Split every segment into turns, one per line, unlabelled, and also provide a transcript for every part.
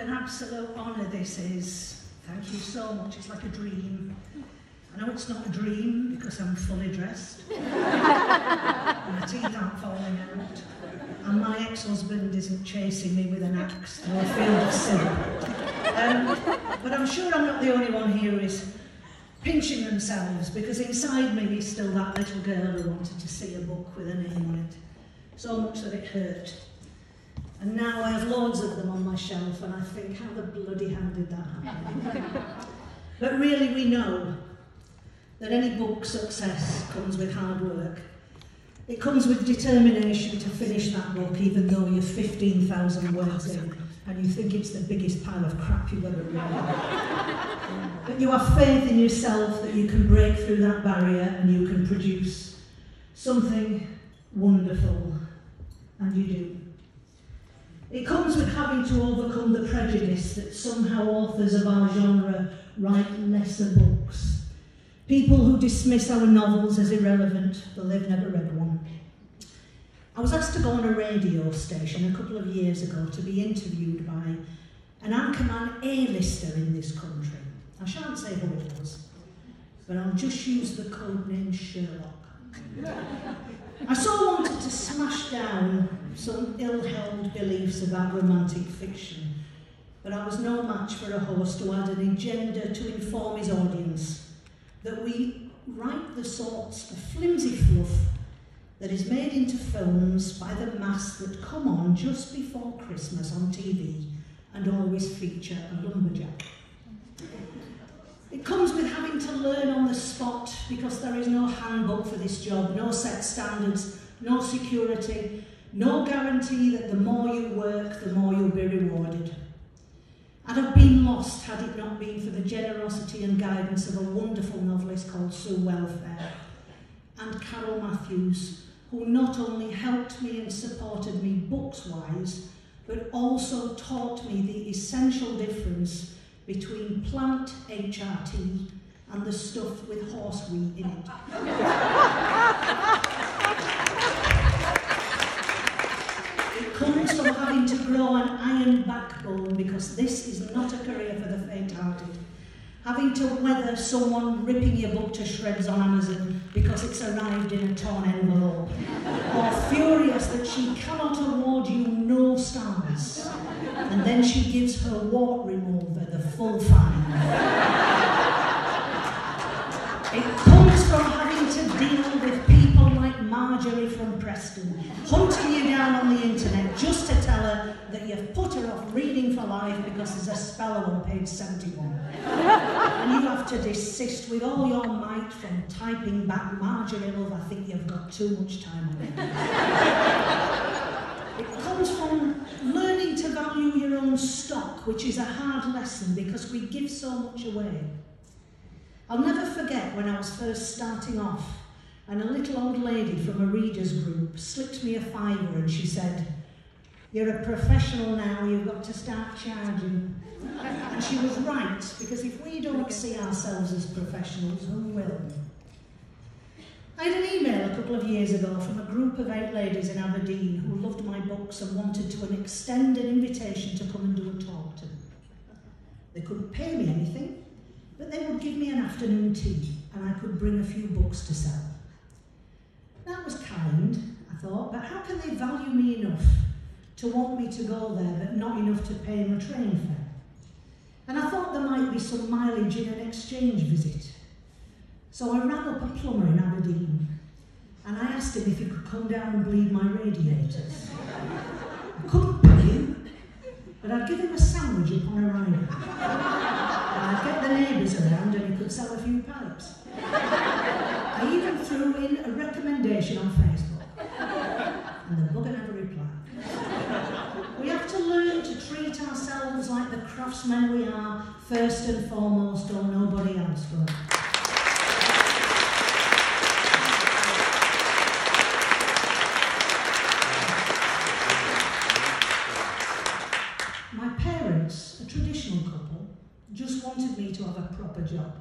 an absolute honour this is. Thank you so much, it's like a dream. I know it's not a dream because I'm fully dressed. My teeth aren't falling out. And my ex-husband isn't chasing me with an axe through a field of syrup. But I'm sure I'm not the only one here who is pinching themselves, because inside me is still that little girl who wanted to see a book with a name on it. So much that it hurt. And now I have loads of them on my shelf, and I think, how the bloody hell did that happen? But really we know that any book success comes with hard work. It comes with determination to finish that book, even though you're 15,000 words in and you think it's the biggest pile of crap you've ever read. But you have faith in yourself that you can break through that barrier and you can produce something wonderful, and you do. It comes with having to overcome the prejudice that somehow authors of our genre write lesser books. People who dismiss our novels as irrelevant, though they've never read one. I was asked to go on a radio station a couple of years ago to be interviewed by an anchorman A-lister in this country. I shan't say who it was, but I'll just use the code name Sherlock. I so wanted to smash down some ill-held beliefs about romantic fiction, but I was no match for a host who had an agenda to inform his audience that we write the sorts of flimsy fluff that is made into films by the mass that come on just before Christmas on TV and always feature a lumberjack. It comes with having to learn on the spot because there is no handbook for this job, no set standards, no security, no guarantee that the more you work, the more you'll be rewarded. I'd have been lost had it not been for the generosity and guidance of a wonderful novelist called Sue Welfare and Carol Matthews, who not only helped me and supported me books-wise, but also taught me the essential difference between plant HRT and the stuff with horse wheat in it. It comes from having to grow an iron backbone, because this is not a career for the faint-hearted. Having to weather someone ripping your book to shreds on Amazon because it's arrived in a torn envelope, or furious that she cannot award you no stars, and then she gives her wart remover the full fine. It comes from having to deal with people like Marjorie from Preston, hunting you down on the internet just to tell her that you've put her off reading for life because there's a speller on page 71. And you have to desist with all your might from typing back, Marjorie, love, I think you've got too much time on it. It comes from learning to value your own stock, which is a hard lesson because we give so much away. I'll never forget when I was first starting off and a little old lady from a readers group slipped me a £5 and she said, "You're a professional now, you've got to start charging." And she was right, because if we don't see ourselves as professionals, who will? I had an email a couple of years ago from a group of 8 ladies in Aberdeen who loved my books and wanted to extend an invitation to come and do a talk to them. They couldn't pay me anything, but they would give me an afternoon tea and I could bring a few books to sell. That was kind, I thought, but how can they value me enough to want me to go there but not enough to pay my train fare? And I thought there might be some mileage in an exchange visit. So I rang up a plumber in Aberdeen and I asked him if he could come down and bleed my radiators. I couldn't pay him, but I'd give him a sandwich upon arrival. And I'd get the neighbours around and he could sell a few pipes. I even threw in a recommendation on Facebook, and the bugger never replied. We have to learn to treat ourselves like the craftsmen we are, first and foremost, or nobody else will. My parents, a traditional couple, just wanted me to have a proper job.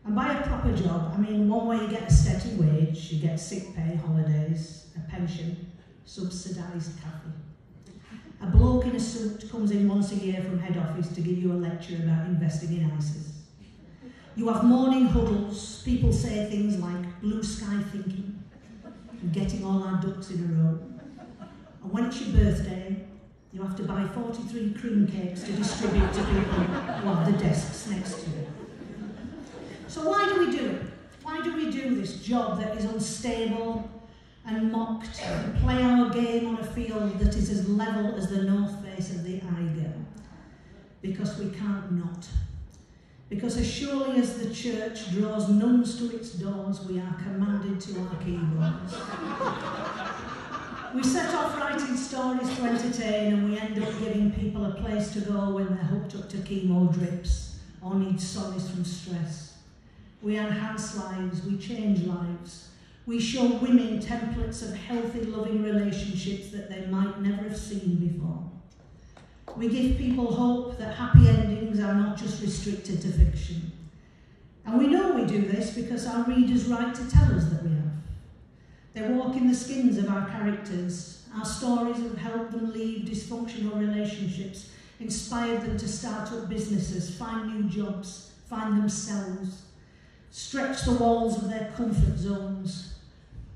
And by a proper job, I mean one where you get a steady wage, you get sick pay, holidays, a pension, subsidised Cathy. A bloke in a suit comes in once a year from head office to give you a lecture about investing in ISAs. You have morning huddles, people say things like blue sky thinking and getting all our ducks in a row. And when it's your birthday, you have to buy 43 cream cakes to distribute to people who have the desks next to you. So why do we do it? Why do we do this job that is unstable and mocked and play our game on a field that is as level as the north face of the Eiger? Because we can't not. Because as surely as the church draws nuns to its doors, we are commanded to our keyboards. We set off writing stories to entertain, and we end up giving people a place to go when they're hooked up to chemo drips or need solace from stress. We enhance lives, we change lives. We show women templates of healthy, loving relationships that they might never have seen before. We give people hope that happy endings are not just restricted to fiction. And we know we do this because our readers write to tell us that we have. They walk in the skins of our characters. Our stories have helped them leave dysfunctional relationships, inspired them to start up businesses, find new jobs, find themselves, stretch the walls of their comfort zones.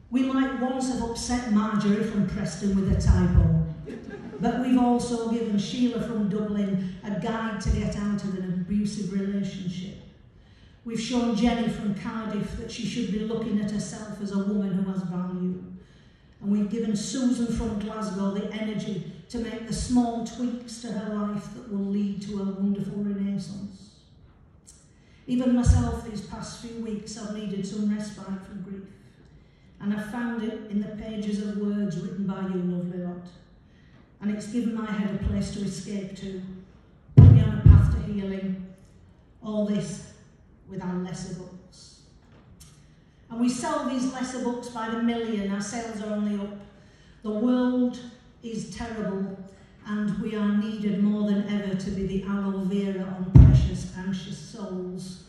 We might once have upset Marjorie from Preston with a typo, but we've also given Sheila from Dublin a guide to get out of an abusive relationship. We've shown Jenny from Cardiff that she should be looking at herself as a woman who has value. And we've given Susan from Glasgow the energy to make the small tweaks to her life that will lead to a wonderful renaissance. Even myself these past few weeks I've needed some respite from grief. And I've found it in the pages of words written by you, lovely lot. And it's given my head a place to escape to, put me on a path to healing. All this with our lesser books. And we sell these lesser books by the million, our sales are only up. The world is terrible and we are needed more than ever to be the aloe vera on precious, anxious souls.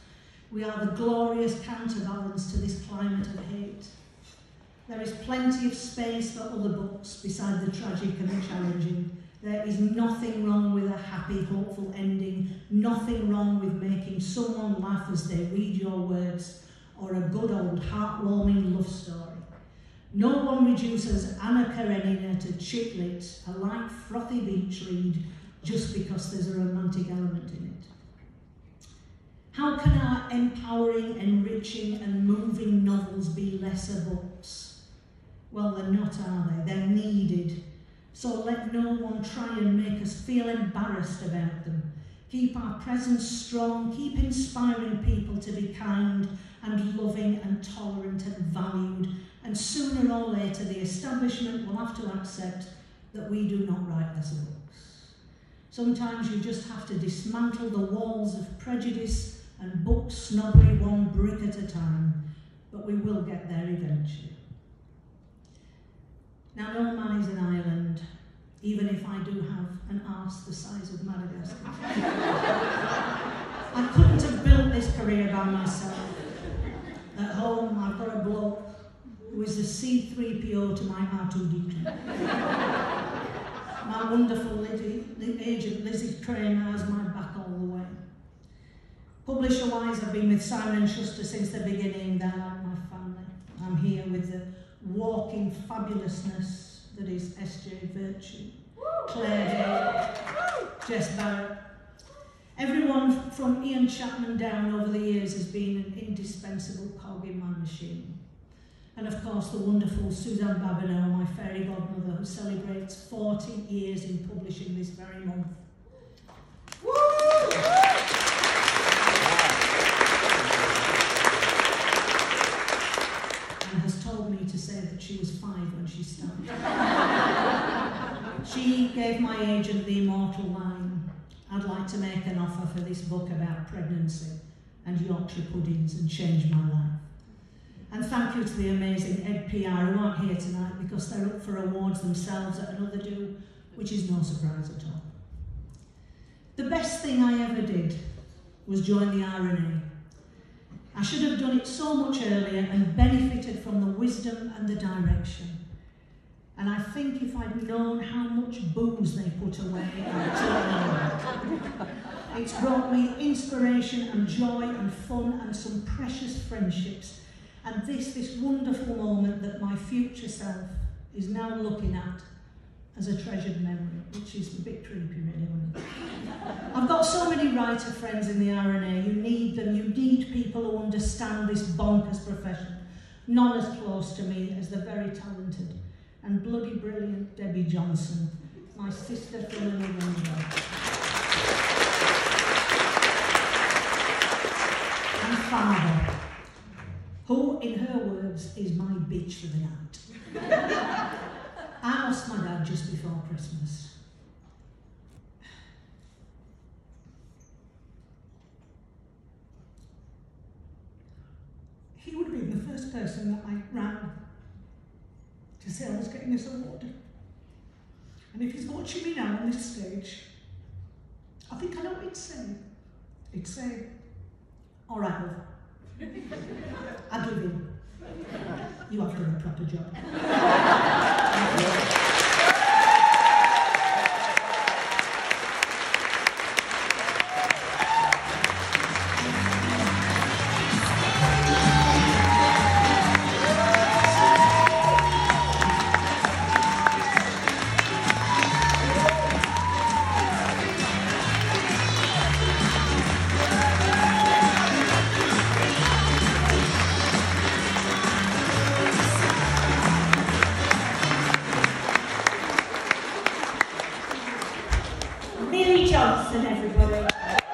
We are the glorious counterbalance to this climate of hate. There is plenty of space for other books beside the tragic and the challenging. There is nothing wrong with a happy, hopeful ending, nothing wrong with making someone laugh as they read your words, or a good old heartwarming love story. No one reduces Anna Karenina to chick lit, a light frothy beach read, just because there's a romantic element in it. How can our empowering, enriching and moving novels be lesser books? Well, they're not, are they? They're needed. So let no one try and make us feel embarrassed about them. Keep our presence strong, keep inspiring people to be kind and loving and tolerant and valued, and sooner or later the establishment will have to accept that we do not write lesser books. Sometimes you just have to dismantle the walls of prejudice and book snobbery one brick at a time, but we will get there eventually. Now, no man is an island, even if I do have an arse the size of Madagascar. I couldn't have built this career by myself. At home, I've got a bloke who is the C-3PO to my R2-D2. My wonderful agent, Lizzie Kramer, has my back all the way. Publisher-wise, I've been with Simon & Schuster since the beginning. They're like my family. I'm here with the walking fabulousness that is S.J. Virtue, Claire Day, Jess Barrett. Everyone from Ian Chapman down over the years has been an indispensable cog in my machine. And of course the wonderful Suzanne Babineau, my fairy godmother, who celebrates 40 years in publishing this very month. Woo! And has told me to say that she was 5 when she started. She gave my agent the immortal line, "I'd like to make an offer for this book about pregnancy and Yorkshire puddings and change my life." And thank you to the amazing Ed PR who aren't here tonight because they're up for awards themselves at another do, which is no surprise at all. The best thing I ever did was join the RNA. I should have done it so much earlier and benefited from the wisdom and the direction. And I think if I'd known how much booze they put away, it's brought me inspiration and joy and fun and some precious friendships. And this wonderful moment that my future self is now looking at as a treasured memory, which is a bit creepy really, isn't it? I've got so many writer friends in the RNA. You need them. You need people who understand this bonkers profession. None as close to me as the very talented and bloody brilliant Debbie Johnson, my sister from the window. And father, who, in her words, is my bitch for the night. I lost my dad just before Christmas. He would have been the first person that I rang to say I was getting this award. And if he's watching me now on this stage, I think I know what he'd say. He'd say, all right, love, I give in. You have done a proper job.
Johnson, everybody.